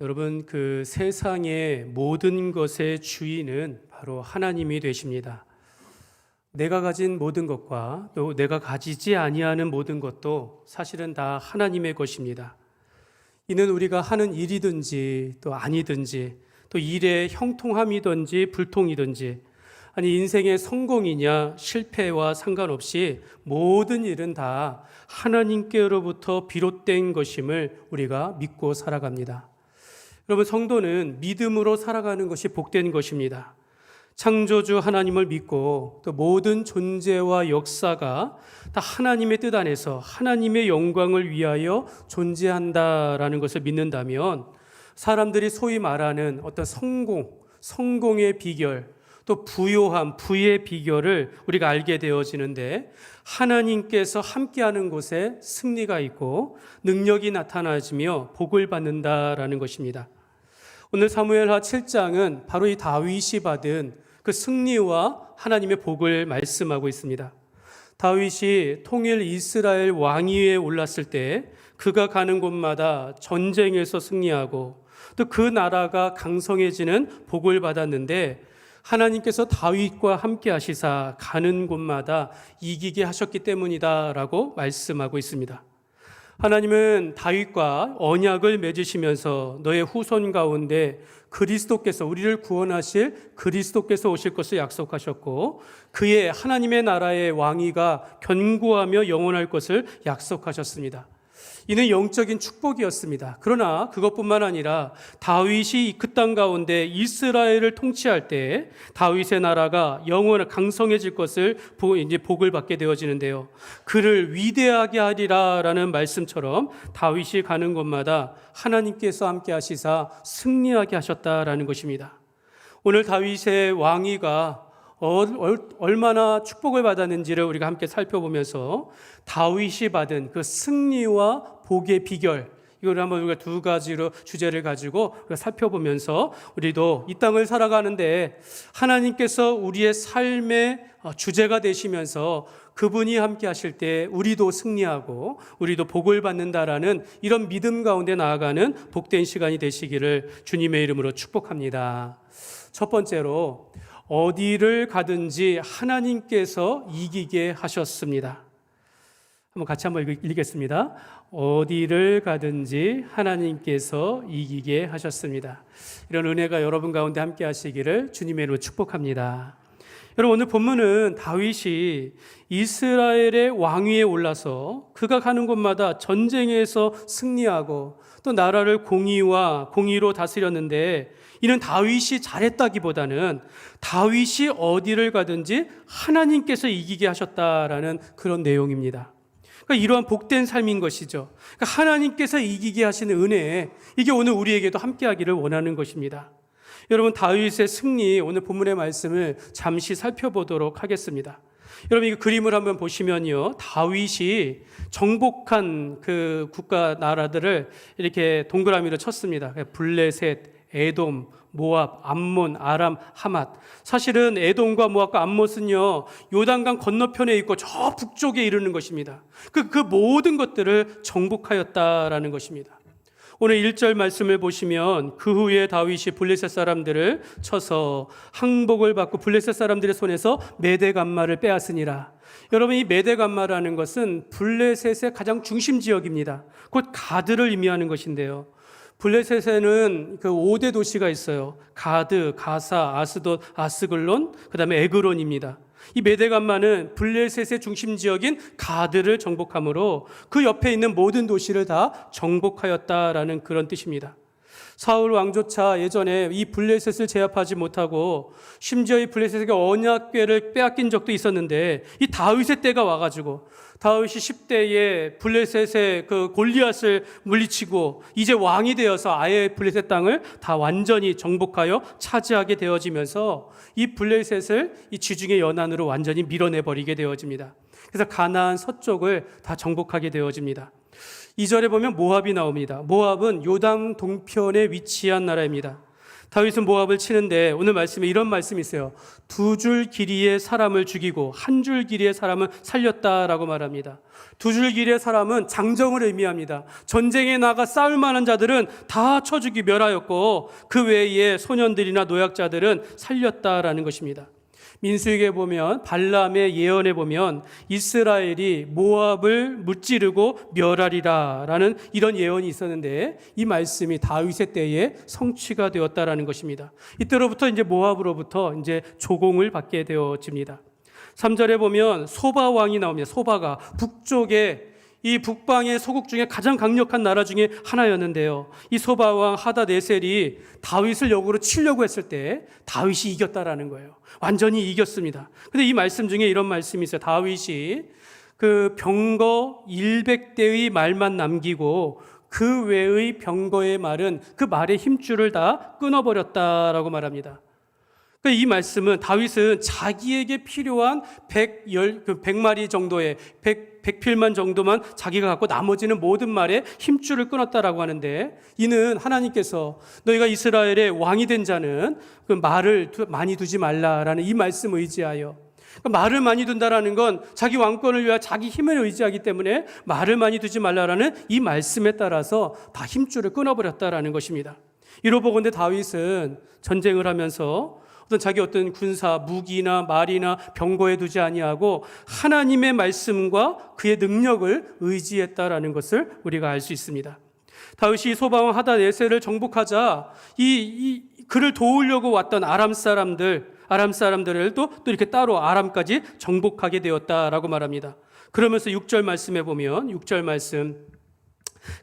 여러분, 그 세상의 모든 것의 주인은 바로 하나님이 되십니다. 내가 가진 모든 것과 또 내가 가지지 아니하는 모든 것도 사실은 다 하나님의 것입니다. 이는 우리가 하는 일이든지 또 아니든지 또 일의 형통함이든지 불통이든지 아니 인생의 성공이냐 실패와 상관없이 모든 일은 다 하나님께로부터 비롯된 것임을 우리가 믿고 살아갑니다. 여러분, 성도는 믿음으로 살아가는 것이 복된 것입니다. 창조주 하나님을 믿고 또 모든 존재와 역사가 다 하나님의 뜻 안에서 하나님의 영광을 위하여 존재한다라는 것을 믿는다면 사람들이 소위 말하는 어떤 성공의 비결, 또 부요함, 부의 비결을 우리가 알게 되어지는데 하나님께서 함께하는 곳에 승리가 있고 능력이 나타나지며 복을 받는다라는 것입니다. 오늘 사무엘하 7장은 바로 이 다윗이 받은 그 승리와 하나님의 복을 말씀하고 있습니다. 다윗이 통일 이스라엘 왕위에 올랐을 때 그가 가는 곳마다 전쟁에서 승리하고 또 그 나라가 강성해지는 복을 받았는데 하나님께서 다윗과 함께 하시사 가는 곳마다 이기게 하셨기 때문이다라고 말씀하고 있습니다. 하나님은 다윗과 언약을 맺으시면서 너의 후손 가운데 그리스도께서 우리를 구원하실 그리스도께서 오실 것을 약속하셨고 그의 하나님의 나라의 왕위가 견고하며 영원할 것을 약속하셨습니다. 이는 영적인 축복이었습니다. 그러나 그것뿐만 아니라 다윗이 그 땅 가운데 이스라엘을 통치할 때 다윗의 나라가 영원히 강성해질 것을 이제 복을 받게 되어지는데요. 그를 위대하게 하리라라는 말씀처럼 다윗이 가는 곳마다 하나님께서 함께 하시사 승리하게 하셨다라는 것입니다. 오늘 다윗의 왕위가 얼마나 축복을 받았는지를 우리가 함께 살펴보면서 다윗이 받은 그 승리와 복의 비결, 이걸 한번 우리가 두 가지로 주제를 가지고 우리가 살펴보면서 우리도 이 땅을 살아가는데 하나님께서 우리의 삶의 주제가 되시면서 그분이 함께 하실 때 우리도 승리하고 우리도 복을 받는다라는 이런 믿음 가운데 나아가는 복된 시간이 되시기를 주님의 이름으로 축복합니다. 첫 번째로 어디를 가든지 하나님께서 이기게 하셨습니다. 한번 같이 한번 읽겠습니다. 어디를 가든지 하나님께서 이기게 하셨습니다. 이런 은혜가 여러분 가운데 함께 하시기를 주님의 이름으로 축복합니다. 여러분, 오늘 본문은 다윗이 이스라엘의 왕위에 올라서 그가 가는 곳마다 전쟁에서 승리하고 또 나라를 공의로 다스렸는데 이는 다윗이 잘했다기보다는 다윗이 어디를 가든지 하나님께서 이기게 하셨다라는 그런 내용입니다. 그러니까 이러한 복된 삶인 것이죠. 그러니까 하나님께서 이기게 하시는 은혜, 이게 오늘 우리에게도 함께하기를 원하는 것입니다. 여러분, 다윗의 승리, 오늘 본문의 말씀을 잠시 살펴보도록 하겠습니다. 여러분, 이 그림을 한번 보시면요, 다윗이 정복한 그 국가 나라들을 이렇게 동그라미로 쳤습니다. 블레셋, 에돔, 모압, 암몬, 아람, 하맛. 사실은 에돔과 모압과 암몬은요, 요단강 건너편에 있고 저 북쪽에 이르는 것입니다. 그 모든 것들을 정복하였다라는 것입니다. 오늘 1절 말씀을 보시면 그 후에 다윗이 블레셋 사람들을 쳐서 항복을 받고 블레셋 사람들의 손에서 메대간마를 빼앗으니라. 여러분, 이 메대간마라는 것은 블레셋의 가장 중심 지역입니다. 곧 가드를 의미하는 것인데요. 블레셋에는 그 5대 도시가 있어요. 가드, 가사, 아스돗, 아스글론, 그 다음에 에그론입니다. 이 메대간마는 블레셋의 중심 지역인 가드를 정복함으로 그 옆에 있는 모든 도시를 다 정복하였다라는 그런 뜻입니다. 사울 왕조차 예전에 이 블레셋을 제압하지 못하고 심지어 이 블레셋에게 언약궤를 빼앗긴 적도 있었는데 이 다윗의 때가 와가지고 다윗이 10대에 블레셋의 그 골리앗을 물리치고 이제 왕이 되어서 아예 블레셋 땅을 다 완전히 정복하여 차지하게 되어지면서 이 블레셋을 이 지중해 연안으로 완전히 밀어내버리게 되어집니다. 그래서 가나안 서쪽을 다 정복하게 되어집니다. 2절에 보면 모압이 나옵니다. 모압은 요단 동편에 위치한 나라입니다. 다윗은 모압을 치는데 오늘 말씀에 이런 말씀이 있어요. 두 줄 길이의 사람을 죽이고 한 줄 길이의 사람은 살렸다라고 말합니다. 두 줄 길이의 사람은 장정을 의미합니다. 전쟁에 나가 싸울 만한 자들은 다 쳐 죽이 멸하였고 그 외에 소년들이나 노약자들은 살렸다라는 것입니다. 민수기에 보면 발람의 예언에 보면 이스라엘이 모압을 무찌르고 멸하리라라는 이런 예언이 있었는데 이 말씀이 다윗의 때에 성취가 되었다라는 것입니다. 이때로부터 이제 모압으로부터 이제 조공을 받게 되어집니다. 3절에 보면 소바 왕이 나옵니다. 소바가 북쪽에 이 북방의 소국 중에 가장 강력한 나라 중에 하나였는데요. 이 소바 왕 하다네셀이 다윗을 역으로 치려고 했을 때 다윗이 이겼다라는 거예요. 완전히 이겼습니다. 근데 이 말씀 중에 이런 말씀이 있어요. 다윗이 그 병거 100대의 말만 남기고 그 외의 병거의 말은 그 말의 힘줄을 다 끊어버렸다라고 말합니다. 이 말씀은 다윗은 자기에게 필요한 100마리 정도의 100필만 정도만 자기가 갖고 나머지는 모든 말에 힘줄을 끊었다라고 하는데, 이는 하나님께서 너희가 이스라엘의 왕이 된 자는 그 말을 많이 두지 말라라는 이 말씀을 의지하여, 말을 많이 둔다라는 건 자기 왕권을 위하여 자기 힘을 의지하기 때문에 말을 많이 두지 말라라는 이 말씀에 따라서 다 힘줄을 끊어버렸다라는 것입니다. 이로 보건대 다윗은 전쟁을 하면서 자기 어떤 군사, 무기나 말이나 병거에 두지 아니하고 하나님의 말씀과 그의 능력을 의지했다라는 것을 우리가 알 수 있습니다. 다윗이 소바왕 하다네셀을 정복하자 그를 도우려고 왔던 아람 사람들을 또 이렇게 따로 아람까지 정복하게 되었다라고 말합니다. 그러면서 6절 말씀에 보면 6절 말씀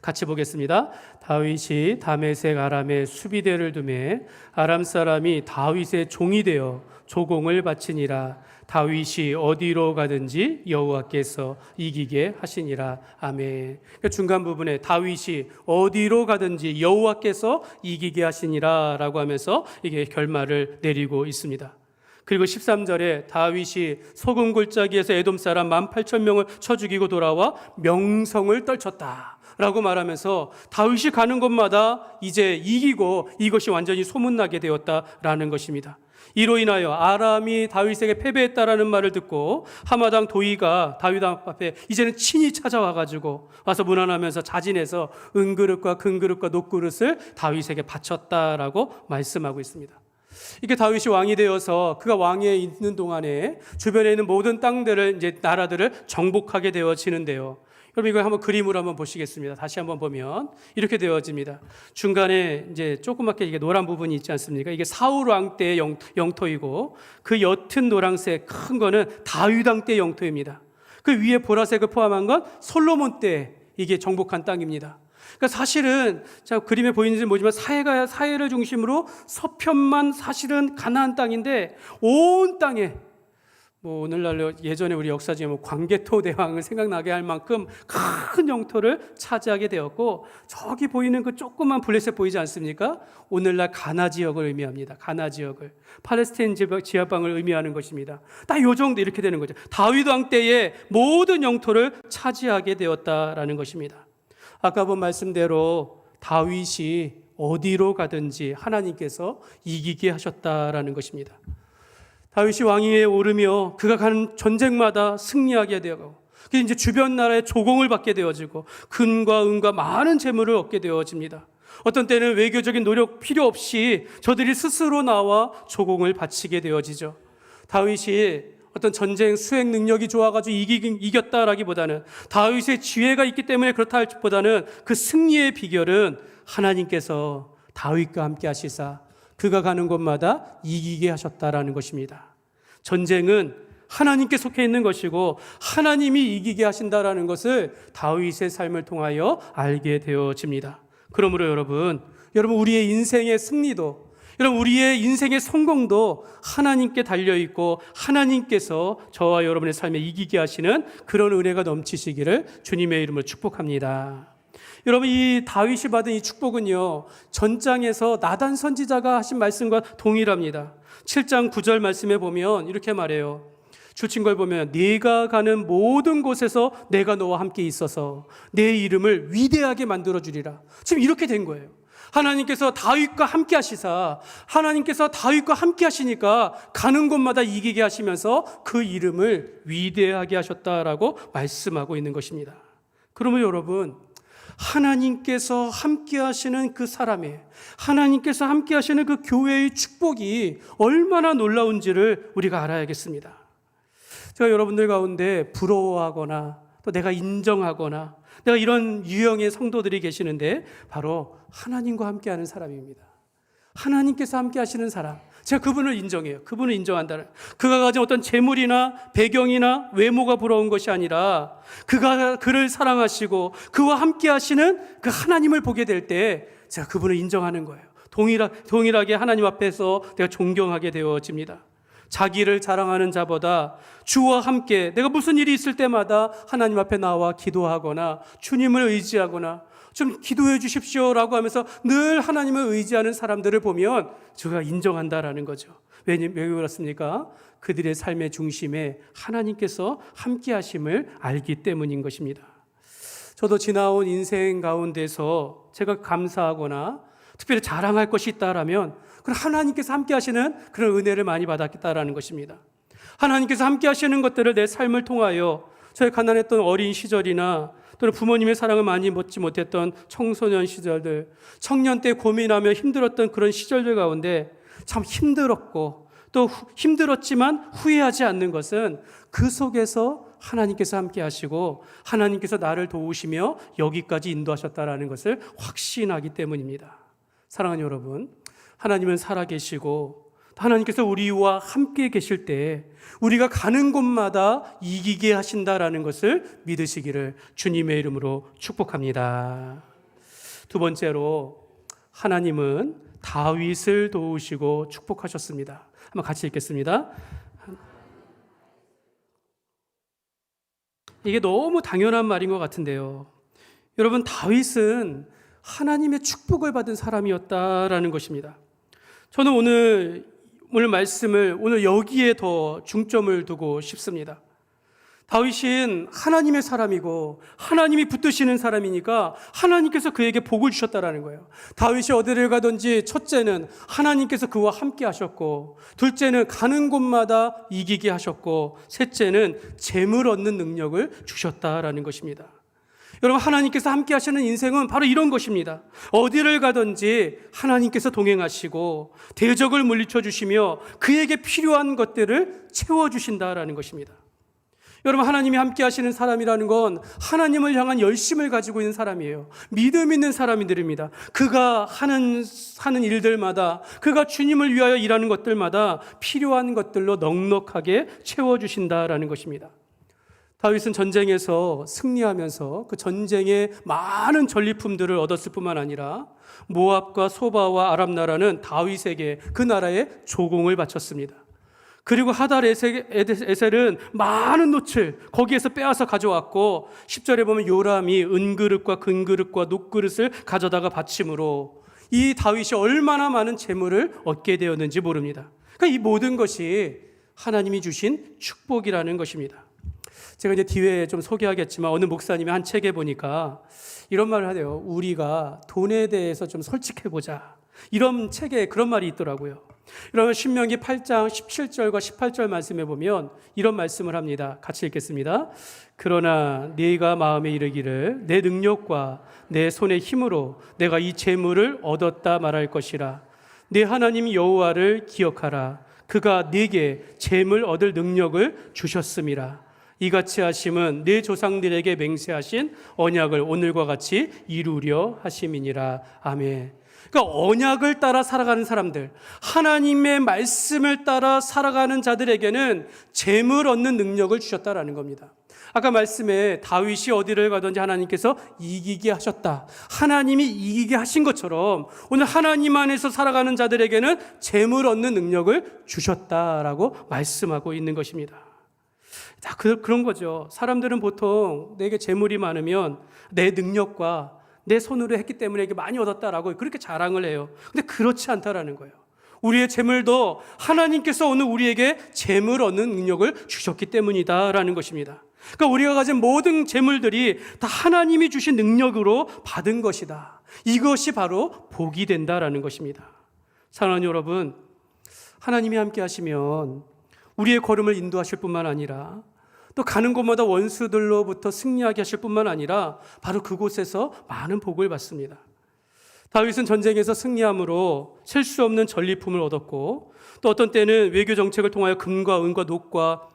같이 보겠습니다. 다윗이 다메섹 아람에 수비대를 두매 아람 사람이 다윗의 종이 되어 조공을 바치니라. 다윗이 어디로 가든지 여호와께서 이기게 하시니라. 아멘. 그러니까 중간 부분에 다윗이 어디로 가든지 여호와께서 이기게 하시니라 라고 하면서 이게 결말을 내리고 있습니다. 그리고 13절에 다윗이 소금 골짜기에서 에돔 사람 18,000명을 쳐 죽이고 돌아와 명성을 떨쳤다 라고 말하면서 다윗이 가는 곳마다 이제 이기고 이것이 완전히 소문나게 되었다라는 것입니다. 이로 인하여 아람이 다윗에게 패배했다라는 말을 듣고 하마당 도의가 다윗 앞에 이제는 친히 찾아와가지고 와서 문안하면서 자진해서 은그릇과 금그릇과 녹그릇을 다윗에게 바쳤다라고 말씀하고 있습니다. 이렇게 다윗이 왕이 되어서 그가 왕위에 있는 동안에 주변에 있는 모든 땅들을 이제 나라들을 정복하게 되어지는데요. 여러분 이거 한번 그림으로 한번 보시겠습니다. 다시 한번 보면 이렇게 되어집니다. 중간에 이제 조그맣게 이게 노란 부분이 있지 않습니까? 이게 사울 왕 때의 영토이고 그 옅은 노란색 큰 거는 다윗 왕 때의 영토입니다. 그 위에 보라색을 포함한 건 솔로몬 때 이게 정복한 땅입니다. 그러니까 사실은 그림에 보이는지 모르지만 사해를 중심으로 서편만 사실은 가나안 땅인데 온 땅에 오늘날 예전에 우리 역사 중에 광개토 대왕을 생각나게 할 만큼 큰 영토를 차지하게 되었고, 저기 보이는 그 조그만 블레셋 보이지 않습니까? 오늘날 가나 지역을 의미합니다. 가나 지역을, 팔레스타인 지하방을 의미하는 것입니다. 딱 요 정도 이렇게 되는 거죠. 다윗 왕 때에 모든 영토를 차지하게 되었다라는 것입니다. 아까 본 말씀대로 다윗이 어디로 가든지 하나님께서 이기게 하셨다라는 것입니다. 다윗이 왕위에 오르며 그가 가는 전쟁마다 승리하게 되고, 그래서 이제 주변 나라에 조공을 받게 되어지고 금과 은과 많은 재물을 얻게 되어집니다. 어떤 때는 외교적인 노력 필요 없이 저들이 스스로 나와 조공을 바치게 되어지죠. 다윗이 어떤 전쟁 수행 능력이 좋아가지고 이겼다라기보다는 다윗의 지혜가 있기 때문에 그렇다기보다는 그 승리의 비결은 하나님께서 다윗과 함께 하시사 그가 가는 곳마다 이기게 하셨다라는 것입니다. 전쟁은 하나님께 속해 있는 것이고 하나님이 이기게 하신다라는 것을 다윗의 삶을 통하여 알게 되어집니다. 그러므로 여러분 우리의 인생의 승리도, 여러분 우리의 인생의 성공도 하나님께 달려있고 하나님께서 저와 여러분의 삶에 이기게 하시는 그런 은혜가 넘치시기를 주님의 이름으로 축복합니다. 여러분 이 다윗이 받은 이 축복은요, 전장에서 나단 선지자가 하신 말씀과 동일합니다. 7장 9절 말씀에 보면 이렇게 말해요. 주친 걸 보면 네가 가는 모든 곳에서 내가 너와 함께 있어서 내 이름을 위대하게 만들어 주리라. 지금 이렇게 된 거예요. 하나님께서 다윗과 함께 하시사 하나님께서 다윗과 함께 하시니까 가는 곳마다 이기게 하시면서 그 이름을 위대하게 하셨다라고 말씀하고 있는 것입니다. 그러면 여러분, 하나님께서 함께 하시는 그 사람의, 하나님께서 함께 하시는 그 교회의 축복이 얼마나 놀라운지를 우리가 알아야겠습니다. 제가 여러분들 가운데 부러워하거나 또 내가 인정하거나 내가 이런 유형의 성도들이 계시는데 바로 하나님과 함께하는 사람입니다. 하나님께서 함께 하시는 사람, 제가 그분을 인정해요. 그분을 인정한다는, 그가 가진 어떤 재물이나 배경이나 외모가 부러운 것이 아니라 그가 그를 사랑하시고 그와 함께 하시는 그 하나님을 보게 될 때 제가 그분을 인정하는 거예요. 동일하게 하나님 앞에서 내가 존경하게 되어집니다. 자기를 자랑하는 자보다 주와 함께 내가 무슨 일이 있을 때마다 하나님 앞에 나와 기도하거나 주님을 의지하거나 좀 기도해 주십시오라고 하면서 늘 하나님을 의지하는 사람들을 보면 제가 인정한다라는 거죠. 왜 그렇습니까? 그들의 삶의 중심에 하나님께서 함께 하심을 알기 때문인 것입니다. 저도 지나온 인생 가운데서 제가 감사하거나 특별히 자랑할 것이 있다라면 그런 하나님께서 함께 하시는 그런 은혜를 많이 받았다라는 것입니다. 하나님께서 함께 하시는 것들을 내 삶을 통하여 저의 가난했던 어린 시절이나 또는 부모님의 사랑을 많이 받지 못했던 청소년 시절들, 청년 때 고민하며 힘들었던 그런 시절들 가운데 참 힘들었고 또 힘들었지만 후회하지 않는 것은 그 속에서 하나님께서 함께 하시고 하나님께서 나를 도우시며 여기까지 인도하셨다라는 것을 확신하기 때문입니다. 사랑하는 여러분, 하나님은 살아계시고 하나님께서 우리와 함께 계실 때 우리가 가는 곳마다 이기게 하신다라는 것을 믿으시기를 주님의 이름으로 축복합니다. 두 번째로, 하나님은 다윗을 도우시고 축복하셨습니다. 한번 같이 읽겠습니다. 이게 너무 당연한 말인 것 같은데요. 여러분, 다윗은 하나님의 축복을 받은 사람이었다라는 것입니다. 저는 오늘 말씀을 여기에 더 중점을 두고 싶습니다. 다윗은 하나님의 사람이고 하나님이 붙드시는 사람이니까 하나님께서 그에게 복을 주셨다라는 거예요. 다윗이 어디를 가든지 첫째는 하나님께서 그와 함께 하셨고, 둘째는 가는 곳마다 이기게 하셨고, 셋째는 재물 얻는 능력을 주셨다라는 것입니다. 여러분, 하나님께서 함께 하시는 인생은 바로 이런 것입니다. 어디를 가든지 하나님께서 동행하시고 대적을 물리쳐 주시며 그에게 필요한 것들을 채워주신다라는 것입니다. 여러분, 하나님이 함께 하시는 사람이라는 건 하나님을 향한 열심을 가지고 있는 사람이에요. 믿음 있는 사람들입니다. 그가 하는 일들마다, 그가 주님을 위하여 일하는 것들마다 필요한 것들로 넉넉하게 채워주신다라는 것입니다. 다윗은 전쟁에서 승리하면서 그 전쟁에 많은 전리품들을 얻었을 뿐만 아니라 모압과 소바와 아람 나라는 다윗에게 그 나라에 조공을 바쳤습니다. 그리고 하달에셀은 많은 노출 거기에서 빼앗아 가져왔고, 10절에 보면 요람이 은그릇과 금그릇과 녹그릇을 가져다가 바침으로 이 다윗이 얼마나 많은 재물을 얻게 되었는지 모릅니다. 그러니까 이 모든 것이 하나님이 주신 축복이라는 것입니다. 제가 이제 뒤에 좀 소개하겠지만 어느 목사님이 한 책에 보니까 이런 말을 하대요. 우리가 돈에 대해서 좀 솔직해보자. 이런 책에 그런 말이 있더라고요. 여러분, 신명기 8장 17절과 18절 말씀에 보면 이런 말씀을 합니다. 같이 읽겠습니다. 그러나 네가 마음에 이르기를 내 능력과 내 손의 힘으로 내가 이 재물을 얻었다 말할 것이라. 네 하나님 여호와를 기억하라. 그가 네게 재물 얻을 능력을 주셨음이라. 이같이 하심은 네 조상들에게 맹세하신 언약을 오늘과 같이 이루려 하심이니라. 아멘. 그러니까 언약을 따라 살아가는 사람들, 하나님의 말씀을 따라 살아가는 자들에게는 재물 얻는 능력을 주셨다라는 겁니다. 아까 말씀에 다윗이 어디를 가든지 하나님께서 이기게 하셨다, 하나님이 이기게 하신 것처럼 오늘 하나님 안에서 살아가는 자들에게는 재물 얻는 능력을 주셨다라고 말씀하고 있는 것입니다. 다 그런 거죠. 사람들은 보통 내게 재물이 많으면 내 능력과 내 손으로 했기 때문에 이게 많이 얻었다라고 그렇게 자랑을 해요. 근데 그렇지 않다라는 거예요. 우리의 재물도 하나님께서 오늘 우리에게 재물 얻는 능력을 주셨기 때문이다라는 것입니다. 그러니까 우리가 가진 모든 재물들이 다 하나님이 주신 능력으로 받은 것이다. 이것이 바로 복이 된다라는 것입니다. 사랑하는 여러분, 하나님이 함께 하시면 우리의 걸음을 인도하실 뿐만 아니라 또 가는 곳마다 원수들로부터 승리하게 하실 뿐만 아니라 바로 그곳에서 많은 복을 받습니다. 다윗은 전쟁에서 승리함으로 셀 수 없는 전리품을 얻었고, 또 어떤 때는 외교 정책을 통하여 금과 은과 녹과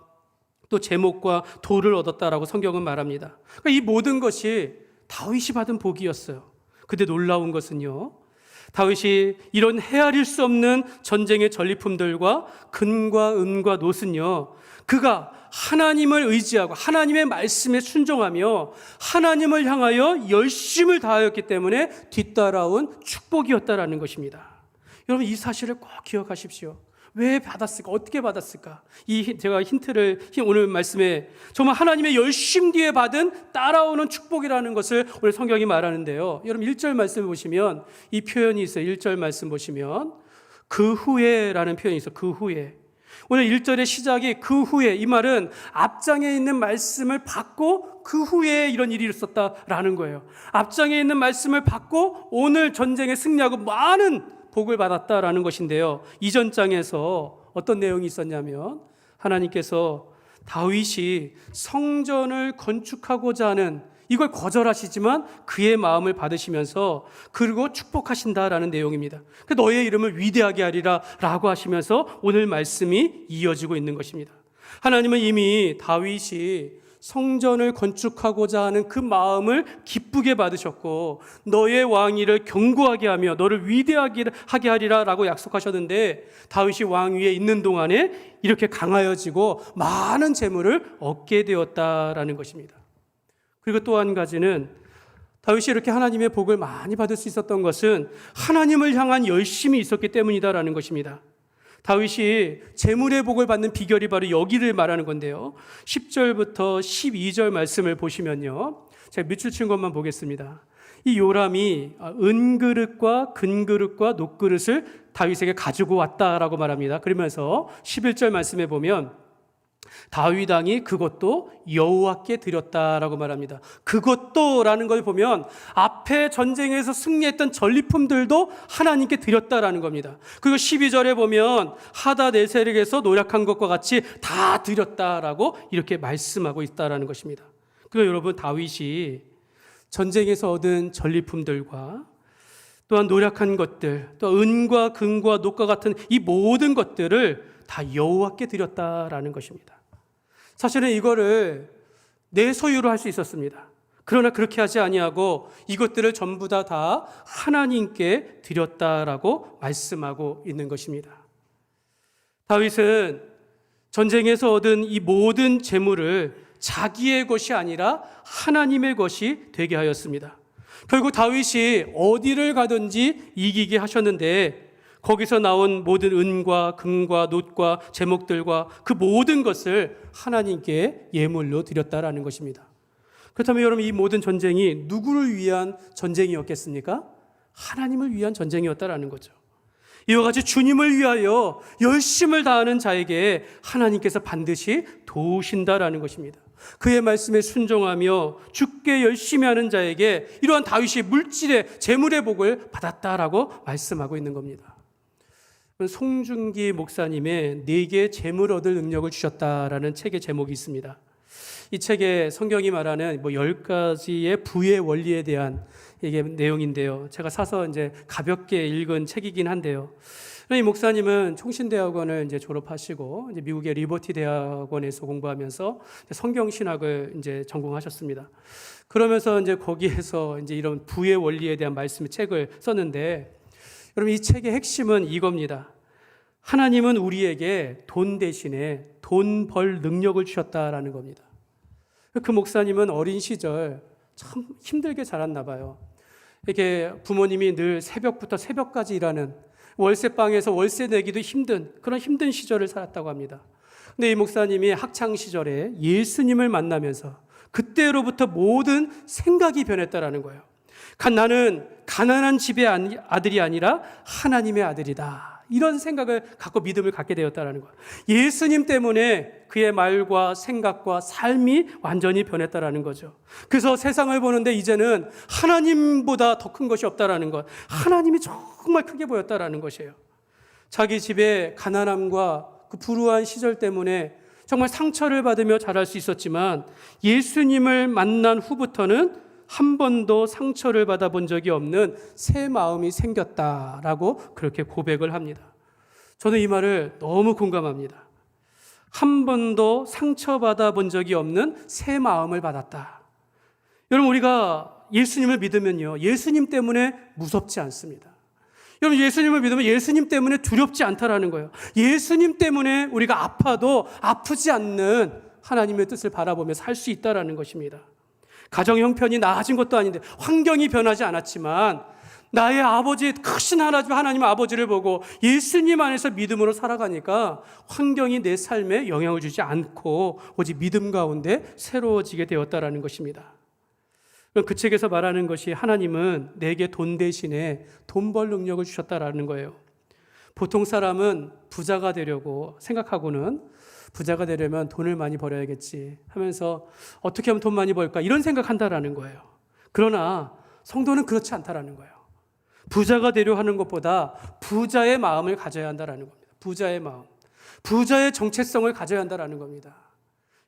또 제목과 돌을 얻었다라고 성경은 말합니다. 그러니까 이 모든 것이 다윗이 받은 복이었어요. 근데 놀라운 것은요, 다윗이 이런 헤아릴 수 없는 전쟁의 전리품들과 금과 은과 놋은요, 그가 하나님을 의지하고 하나님의 말씀에 순종하며 하나님을 향하여 열심을 다하였기 때문에 뒤따라온 축복이었다라는 것입니다. 여러분, 이 사실을 꼭 기억하십시오. 왜 받았을까? 어떻게 받았을까? 제가 힌트를 오늘 말씀에 정말 하나님의 열심 뒤에 받은 따라오는 축복이라는 것을 오늘 성경이 말하는데요. 여러분 1절 말씀 보시면 이 표현이 있어요. 1절 말씀 보시면 그 후에라는 표현이 있어요. 그 후에. 오늘 1절의 시작이 그 후에, 이 말은 앞장에 있는 말씀을 받고 그 후에 이런 일이 있었다라는 거예요. 앞장에 있는 말씀을 받고 오늘 전쟁에 승리하고 많은 복을 받았다라는 것인데요. 이전 장에서 어떤 내용이 있었냐면 하나님께서 다윗이 성전을 건축하고자 하는 이걸 거절하시지만 그의 마음을 받으시면서 그리고 축복하신다라는 내용입니다. 너의 이름을 위대하게 하리라 라고 하시면서 오늘 말씀이 이어지고 있는 것입니다. 하나님은 이미 다윗이 성전을 건축하고자 하는 그 마음을 기쁘게 받으셨고 너의 왕위를 견고하게 하며 너를 위대하게 하리라 라고 약속하셨는데 다윗이 왕위에 있는 동안에 이렇게 강하여지고 많은 재물을 얻게 되었다라는 것입니다. 그리고 또 한 가지는 다윗이 이렇게 하나님의 복을 많이 받을 수 있었던 것은 하나님을 향한 열심이 있었기 때문이다라는 것입니다. 다윗이 재물의 복을 받는 비결이 바로 여기를 말하는 건데요. 10절부터 12절 말씀을 보시면요. 제가 밑줄 친 것만 보겠습니다. 이 요람이 은그릇과 금그릇과 녹그릇을 다윗에게 가지고 왔다라고 말합니다. 그러면서 11절 말씀에 보면 다윗 왕이 그것도 여호와께 드렸다라고 말합니다. 그것도라는 걸 보면 앞에 전쟁에서 승리했던 전리품들도 하나님께 드렸다라는 겁니다. 그리고 12절에 보면 하다네셀에게서 노력한 것과 같이 다 드렸다라고 이렇게 말씀하고 있다라는 것입니다. 그리고 여러분, 다윗이 전쟁에서 얻은 전리품들과 또한 노력한 것들, 또 은과 금과 녹과 같은 이 모든 것들을 다 여호와께 드렸다라는 것입니다. 사실은 이거를 내 소유로 할 수 있었습니다. 그러나 그렇게 하지 아니하고 이것들을 전부 다 하나님께 드렸다라고 말씀하고 있는 것입니다. 다윗은 전쟁에서 얻은 이 모든 재물을 자기의 것이 아니라 하나님의 것이 되게 하였습니다. 결국 다윗이 어디를 가든지 이기게 하셨는데 거기서 나온 모든 은과 금과 놋과 제목들과 그 모든 것을 하나님께 예물로 드렸다라는 것입니다. 그렇다면 여러분, 이 모든 전쟁이 누구를 위한 전쟁이었겠습니까? 하나님을 위한 전쟁이었다라는 거죠. 이와 같이 주님을 위하여 열심을 다하는 자에게 하나님께서 반드시 도우신다라는 것입니다. 그의 말씀에 순종하며 주께 열심히 하는 자에게 이러한 다윗이 물질의 재물의 복을 받았다라고 말씀하고 있는 겁니다. 송중기 목사님의 4개의 재물 얻을 능력을 주셨다라는 책의 제목이 있습니다. 이 책에 성경이 말하는 10가지의 부의 원리에 대한 이게 내용인데요. 제가 사서 이제 가볍게 읽은 책이긴 한데요. 이 목사님은 총신대학원을 이제 졸업하시고 이제 미국의 리버티 대학원에서 공부하면서 성경신학을 이제 전공하셨습니다. 그러면서 이제 거기에서 이제 이런 부의 원리에 대한 책을 썼는데, 여러분, 이 책의 핵심은 이겁니다. 하나님은 우리에게 돈 대신에 돈 벌 능력을 주셨다라는 겁니다. 그 목사님은 어린 시절 참 힘들게 자랐나 봐요. 이렇게 부모님이 늘 새벽부터 새벽까지 일하는, 월세방에서 월세 내기도 힘든 그런 힘든 시절을 살았다고 합니다. 근데 이 목사님이 학창 시절에 예수님을 만나면서 그때로부터 모든 생각이 변했다라는 거예요. 나는 가난한 집의 아들이 아니라 하나님의 아들이다. 이런 생각을 갖고 믿음을 갖게 되었다는 거예요. 예수님 때문에 그의 말과 생각과 삶이 완전히 변했다는 거죠. 그래서 세상을 보는데 이제는 하나님보다 더 큰 것이 없다는 것, 하나님이 정말 크게 보였다는 것이에요. 자기 집의 가난함과 그 불우한 시절 때문에 정말 상처를 받으며 자랄 수 있었지만 예수님을 만난 후부터는 한 번도 상처를 받아본 적이 없는 새 마음이 생겼다라고 그렇게 고백을 합니다. 저는 이 말을 너무 공감합니다. 한 번도 상처받아 본 적이 없는 새 마음을 받았다. 여러분, 우리가 예수님을 믿으면요, 예수님 때문에 무섭지 않습니다. 여러분, 예수님을 믿으면 예수님 때문에 두렵지 않다라는 거예요. 예수님 때문에 우리가 아파도 아프지 않는 하나님의 뜻을 바라보며 살 수 있다라는 것입니다. 가정 형편이 나아진 것도 아닌데, 환경이 변하지 않았지만 나의 아버지, 크신 하나님 아버지를 보고 예수님 안에서 믿음으로 살아가니까 환경이 내 삶에 영향을 주지 않고 오직 믿음 가운데 새로워지게 되었다라는 것입니다. 그 책에서 말하는 것이 하나님은 내게 돈 대신에 돈 벌 능력을 주셨다라는 거예요. 보통 사람은 부자가 되려고 생각하고는 부자가 되려면 돈을 많이 벌어야겠지 하면서 어떻게 하면 돈 많이 벌까 이런 생각한다라는 거예요. 그러나 성도는 그렇지 않다라는 거예요. 부자가 되려 하는 것보다 부자의 마음을 가져야 한다라는 겁니다. 부자의 마음, 부자의 정체성을 가져야 한다라는 겁니다.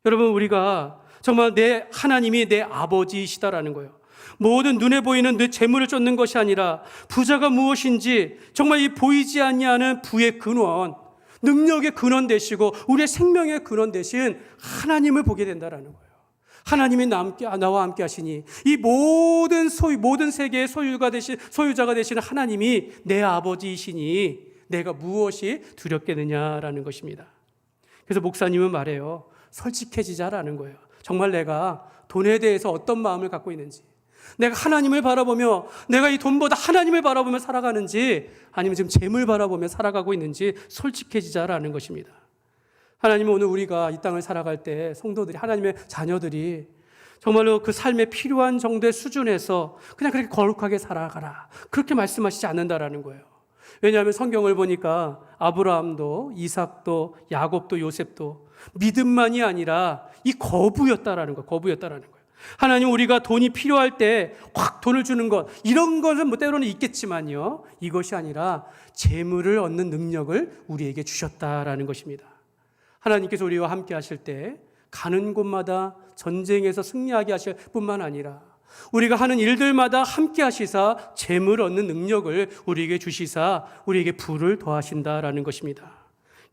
여러분, 우리가 정말 내 하나님이 내 아버지이시다라는 거예요. 모든 눈에 보이는 내 재물을 쫓는 것이 아니라 부자가 무엇인지 정말 이 보이지 아니하는 부의 근원, 능력의 근원 되시고 우리의 생명의 근원 되신 하나님을 보게 된다라는 거예요. 하나님이 나와 함께 하시니 이 모든 세계의 소유자가 되시는 하나님이 내 아버지이시니 내가 무엇이 두렵겠느냐라는 것입니다. 그래서 목사님은 말해요. 솔직해지자라는 거예요. 정말 내가 돈에 대해서 어떤 마음을 갖고 있는지, 내가 하나님을 바라보며 내가 이 돈보다 하나님을 바라보며 살아가는지 아니면 지금 재물 바라보며 살아가고 있는지 솔직해지자라는 것입니다. 하나님은 오늘 우리가 이 땅을 살아갈 때 성도들이, 하나님의 자녀들이 정말로 그 삶에 필요한 정도의 수준에서 그냥 그렇게 거룩하게 살아가라, 그렇게 말씀하시지 않는다라는 거예요. 왜냐하면 성경을 보니까 아브라함도 이삭도 야곱도 요셉도 믿음만이 아니라 이 거부였다라는 거예요. 하나님, 우리가 돈이 필요할 때 확 돈을 주는 것, 이런 것은 뭐 때로는 있겠지만요, 이것이 아니라 재물을 얻는 능력을 우리에게 주셨다라는 것입니다. 하나님께서 우리와 함께 하실 때 가는 곳마다 전쟁에서 승리하게 하실 뿐만 아니라 우리가 하는 일들마다 함께 하시사 재물을 얻는 능력을 우리에게 주시사 우리에게 부를 더하신다라는 것입니다.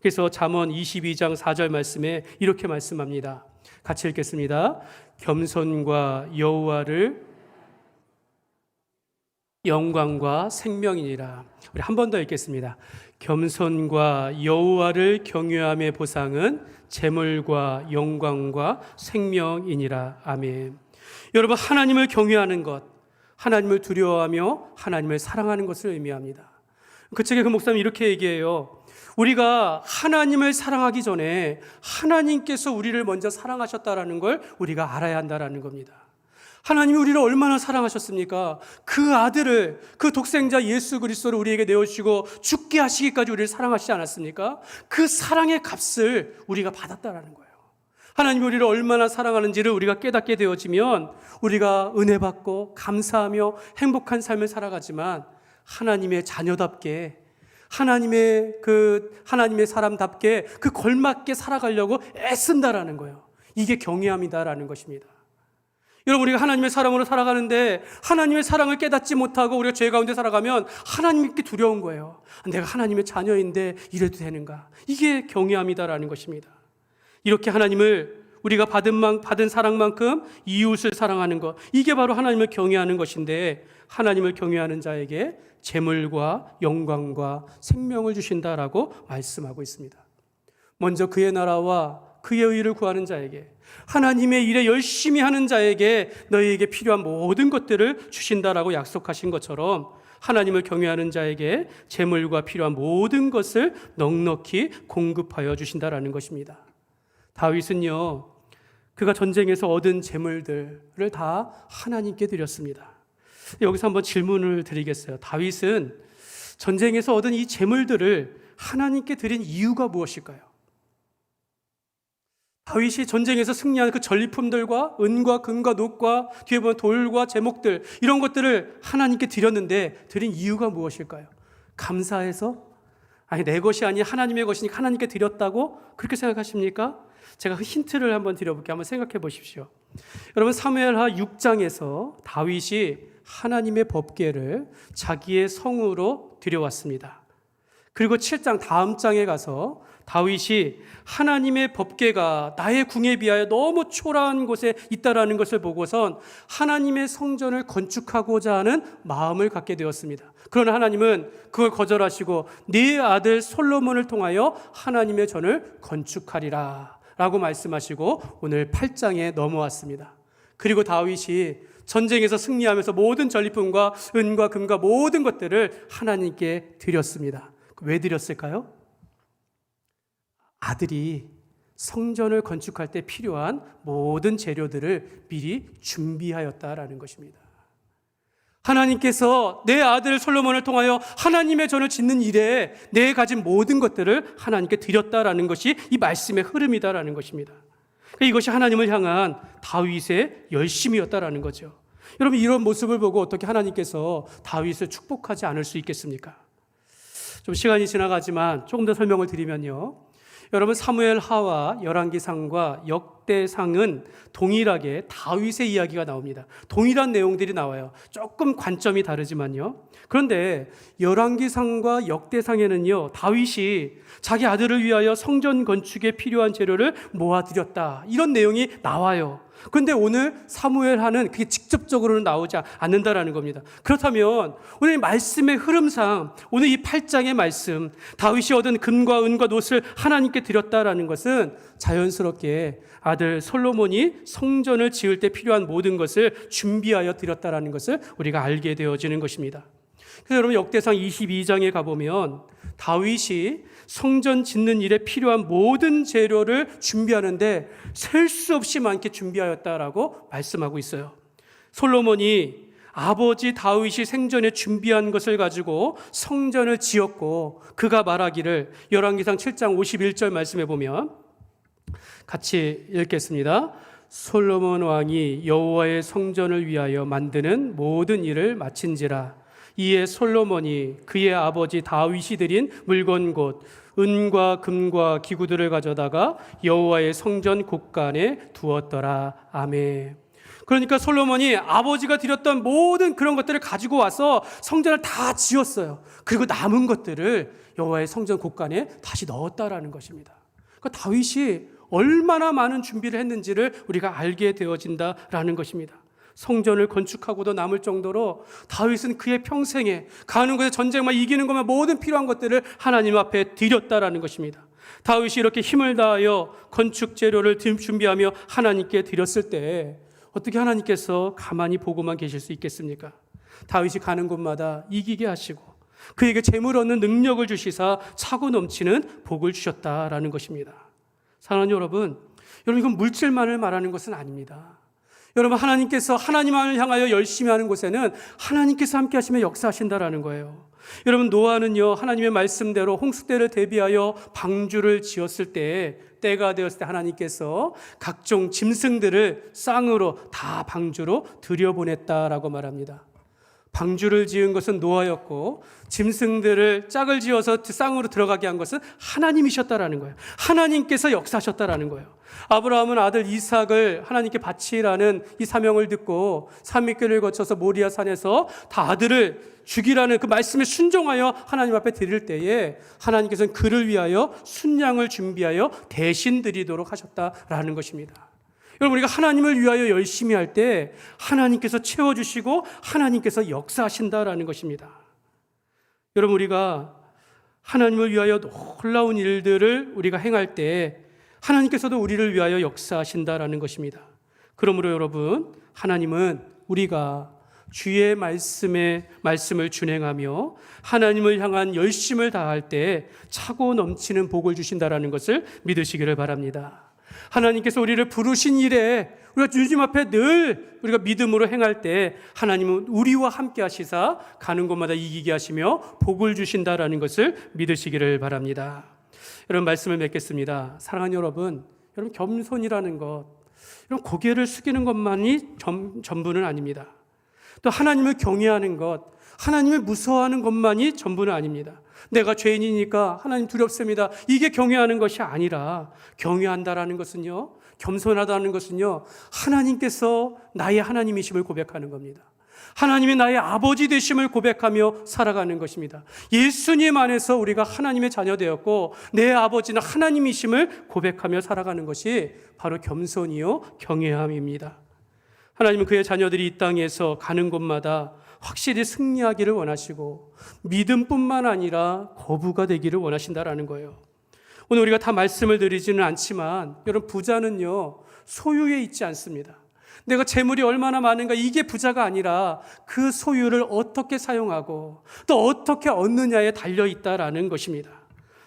그래서 잠언 22장 4절 말씀에 이렇게 말씀합니다. 같이 읽겠습니다. 겸손과 여호와를 영광과 생명이니라. 우리 한 번 더 읽겠습니다. 겸손과 여호와를 경외함의 보상은 재물과 영광과 생명이니라. 아멘. 여러분, 하나님을 경외하는 것, 하나님을 두려워하며 하나님을 사랑하는 것을 의미합니다. 그 책에 그 목사님이 이렇게 얘기해요. 우리가 하나님을 사랑하기 전에 하나님께서 우리를 먼저 사랑하셨다라는 걸 우리가 알아야 한다라는 겁니다. 하나님이 우리를 얼마나 사랑하셨습니까? 그 아들을, 그 독생자 예수 그리스도를 우리에게 내어주시고 죽게 하시기까지 우리를 사랑하시지 않았습니까? 그 사랑의 값을 우리가 받았다라는 거예요. 하나님이 우리를 얼마나 사랑하는지를 우리가 깨닫게 되어지면 우리가 은혜 받고 감사하며 행복한 삶을 살아가지만 하나님의 자녀답게, 하나님의 사람답게 그 걸맞게 살아가려고 애쓴다라는 거예요. 이게 경외함이다라는 것입니다. 여러분, 우리가 하나님의 사람으로 살아가는데 하나님의 사랑을 깨닫지 못하고 우리가 죄 가운데 살아가면 하나님께 두려운 거예요. 내가 하나님의 자녀인데 이래도 되는가? 이게 경외함이다라는 것입니다. 이렇게 하나님을 우리가 받은 사랑만큼 이웃을 사랑하는 것, 이게 바로 하나님을 경외하는 것인데 하나님을 경외하는 자에게 재물과 영광과 생명을 주신다라고 말씀하고 있습니다. 먼저 그의 나라와 그의 의를 구하는 자에게, 하나님의 일에 열심히 하는 자에게 너희에게 필요한 모든 것들을 주신다라고 약속하신 것처럼 하나님을 경외하는 자에게 재물과 필요한 모든 것을 넉넉히 공급하여 주신다라는 것입니다. 다윗은요, 그가 전쟁에서 얻은 재물들을 다 하나님께 드렸습니다. 여기서 한번 질문을 드리겠어요. 다윗은 전쟁에서 얻은 이 재물들을 하나님께 드린 이유가 무엇일까요? 다윗이 전쟁에서 승리한 그 전리품들과 은과 금과 녹과 뒤에 보면 돌과 제목들, 이런 것들을 하나님께 드렸는데 드린 이유가 무엇일까요? 감사해서? 아니, 내 것이 아닌 하나님의 것이니까 하나님께 드렸다고 그렇게 생각하십니까? 제가 그 힌트를 한번 드려볼게요. 한번 생각해 보십시오. 여러분, 사무엘하 6장에서 다윗이 하나님의 법궤를 자기의 성으로 들여왔습니다. 그리고 7장 다음 장에 가서 다윗이 하나님의 법궤가 나의 궁에 비하여 너무 초라한 곳에 있다라는 것을 보고선 하나님의 성전을 건축하고자 하는 마음을 갖게 되었습니다. 그러나 하나님은 그걸 거절하시고 네 아들 솔로몬을 통하여 하나님의 전을 건축하리라 라고 말씀하시고 오늘 8장에 넘어왔습니다. 그리고 다윗이 전쟁에서 승리하면서 모든 전리품과 은과 금과 모든 것들을 하나님께 드렸습니다. 왜 드렸을까요? 아들이 성전을 건축할 때 필요한 모든 재료들을 미리 준비하였다라는 것입니다. 하나님께서 내 아들 솔로몬을 통하여 하나님의 전을 짓는 일에 내 가진 모든 것들을 하나님께 드렸다라는 것이 이 말씀의 흐름이다라는 것입니다. 이것이 하나님을 향한 다윗의 열심이었다라는 거죠. 여러분, 이런 모습을 보고 어떻게 하나님께서 다윗을 축복하지 않을 수 있겠습니까? 좀 시간이 지나가지만 조금 더 설명을 드리면요, 여러분, 사무엘하와 열왕기상과 역대상은 동일하게 다윗의 이야기가 나옵니다. 동일한 내용들이 나와요. 조금 관점이 다르지만요. 그런데 열왕기상과 역대상에는요, 다윗이 자기 아들을 위하여 성전 건축에 필요한 재료를 모아드렸다, 이런 내용이 나와요. 그런데 오늘 사무엘하는 그게 직접적으로는 나오지 않는다라는 겁니다. 그렇다면 오늘 말씀의 흐름상 오늘 이 8장의 말씀, 다윗이 얻은 금과 은과 놋을 하나님께 드렸다라는 것은 자연스럽게 아들 솔로몬이 성전을 지을 때 필요한 모든 것을 준비하여 드렸다라는 것을 우리가 알게 되어지는 것입니다. 그래서 여러분, 역대상 22장에 가보면 다윗이 성전 짓는 일에 필요한 모든 재료를 준비하는데 셀 수 없이 많게 준비하였다라고 말씀하고 있어요. 솔로몬이 아버지 다윗이 생전에 준비한 것을 가지고 성전을 지었고, 그가 말하기를 열왕기상 7장 51절 말씀해 보면 같이 읽겠습니다. 솔로몬 왕이 여호와의 성전을 위하여 만드는 모든 일을 마친지라. 이에 솔로몬이 그의 아버지 다윗이 드린 물건 곧 은과 금과 기구들을 가져다가 여호와의 성전 곳간에 두었더라. 아멘. 그러니까 솔로몬이 아버지가 드렸던 모든 그런 것들을 가지고 와서 성전을 다 지었어요. 그리고 남은 것들을 여호와의 성전 곳간에 다시 넣었다라는 것입니다. 그러니까 다윗이 얼마나 많은 준비를 했는지를 우리가 알게 되어진다라는 것입니다. 성전을 건축하고도 남을 정도로 다윗은 그의 평생에 가는 곳에 전쟁만 이기는 것만 모든 필요한 것들을 하나님 앞에 드렸다라는 것입니다. 다윗이 이렇게 힘을 다하여 건축 재료를 준비하며 하나님께 드렸을 때 어떻게 하나님께서 가만히 보고만 계실 수 있겠습니까? 다윗이 가는 곳마다 이기게 하시고 그에게 재물 얻는 능력을 주시사 차고 넘치는 복을 주셨다라는 것입니다. 사랑하는 여러분, 이건 물질만을 말하는 것은 아닙니다. 여러분, 하나님께서 하나님을 향하여 열심히 하는 곳에는 하나님께서 함께 하시며 역사하신다라는 거예요. 여러분, 노아는요, 하나님의 말씀대로 홍수때를 대비하여 방주를 지었을 때, 때가 되었을 때 하나님께서 각종 짐승들을 쌍으로 다 방주로 들여보냈다라고 말합니다. 방주를 지은 것은 노아였고 짐승들을 짝을 지어서 쌍으로 들어가게 한 것은 하나님이셨다라는 거예요. 하나님께서 역사하셨다라는 거예요. 아브라함은 아들 이삭을 하나님께 바치라는 이 사명을 듣고 산미길을 거쳐서 모리아 산에서 다 아들을 죽이라는 그 말씀에 순종하여 하나님 앞에 드릴 때에 하나님께서는 그를 위하여 순양을 준비하여 대신 드리도록 하셨다라는 것입니다. 여러분, 우리가 하나님을 위하여 열심히 할 때 하나님께서 채워주시고 하나님께서 역사하신다라는 것입니다. 여러분, 우리가 하나님을 위하여 놀라운 일들을 우리가 행할 때 하나님께서도 우리를 위하여 역사하신다라는 것입니다. 그러므로 여러분, 하나님은 우리가 주의 말씀을 준행하며 하나님을 향한 열심을 다할 때 차고 넘치는 복을 주신다라는 것을 믿으시기를 바랍니다. 하나님께서 우리를 부르신 일에 우리가 주님 앞에 늘 우리가 믿음으로 행할 때 하나님은 우리와 함께 하시사 가는 곳마다 이기게 하시며 복을 주신다라는 것을 믿으시기를 바랍니다. 여러분, 말씀을 맺겠습니다. 사랑하는 여러분, 겸손이라는 것, 여러분 고개를 숙이는 것만이 전부는 아닙니다. 또 하나님을 경외하는 것, 하나님을 무서워하는 것만이 전부는 아닙니다. 내가 죄인이니까 하나님 두렵습니다, 이게 경외하는 것이 아니라, 경외한다라는 것은요, 겸손하다는 것은요, 하나님께서 나의 하나님이심을 고백하는 겁니다. 하나님이 나의 아버지 되심을 고백하며 살아가는 것입니다. 예수님 안에서 우리가 하나님의 자녀 되었고 내 아버지는 하나님이심을 고백하며 살아가는 것이 바로 겸손이요 경외함입니다. 하나님은 그의 자녀들이 이 땅에서 가는 곳마다 확실히 승리하기를 원하시고 믿음뿐만 아니라 거부가 되기를 원하신다라는 거예요. 오늘 우리가 다 말씀을 드리지는 않지만 여러분, 부자는요 소유에 있지 않습니다. 내가 재물이 얼마나 많은가, 이게 부자가 아니라 그 소유를 어떻게 사용하고 또 어떻게 얻느냐에 달려있다라는 것입니다.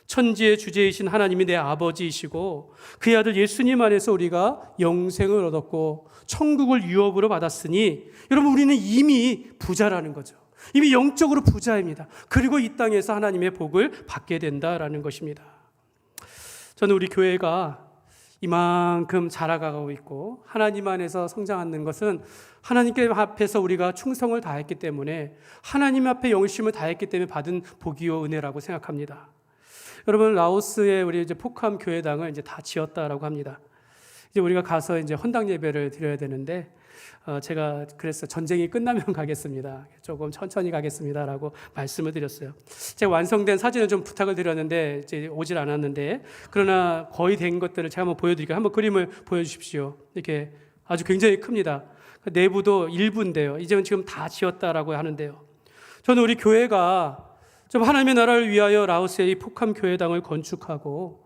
천지의 주제이신 하나님이 내 아버지이시고 그의 아들 예수님 안에서 우리가 영생을 얻었고 천국을 유업으로 받았으니 여러분, 우리는 이미 부자라는 거죠. 이미 영적으로 부자입니다. 그리고 이 땅에서 하나님의 복을 받게 된다라는 것입니다. 저는 우리 교회가 이만큼 자라가고 있고 하나님 안에서 성장하는 것은 하나님께 앞에서 우리가 충성을 다했기 때문에, 하나님 앞에 영심을 다했기 때문에 받은 복이요 은혜라고 생각합니다. 여러분, 라오스에 우리 이제 포캄 교회당을 이제 다 지었다라고 합니다. 이제 우리가 가서 이제 헌당 예배를 드려야 되는데 제가 그래서 전쟁이 끝나면 가겠습니다, 조금 천천히 가겠습니다라고 말씀을 드렸어요. 제가 완성된 사진을 좀 부탁을 드렸는데 이제 오질 않았는데, 그러나 거의 된 것들을 제가 한번 보여드릴게요. 한번 그림을 보여주십시오. 이렇게 아주 굉장히 큽니다. 내부도 일부인데요, 이제는 지금 다 지었다라고 하는데요, 저는 우리 교회가 좀 하나님의 나라를 위하여 라오스의 이 포캄 교회당을 건축하고,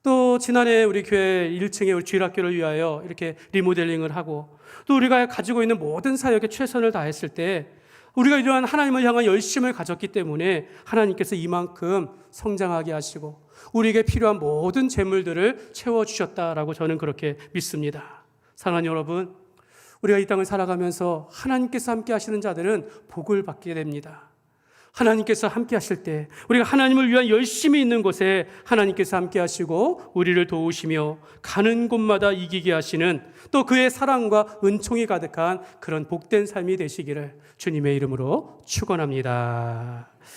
또 지난해 우리 교회 1층에 우리 주일학교를 위하여 이렇게 리모델링을 하고, 또 우리가 가지고 있는 모든 사역에 최선을 다했을 때 우리가 이러한 하나님을 향한 열심을 가졌기 때문에 하나님께서 이만큼 성장하게 하시고 우리에게 필요한 모든 재물들을 채워주셨다라고 저는 그렇게 믿습니다. 사랑하는 여러분, 우리가 이 땅을 살아가면서 하나님께서 함께 하시는 자들은 복을 받게 됩니다. 하나님께서 함께 하실 때 우리가 하나님을 위한 열심이 있는 곳에 하나님께서 함께 하시고 우리를 도우시며 가는 곳마다 이기게 하시는, 또 그의 사랑과 은총이 가득한 그런 복된 삶이 되시기를 주님의 이름으로 축원합니다.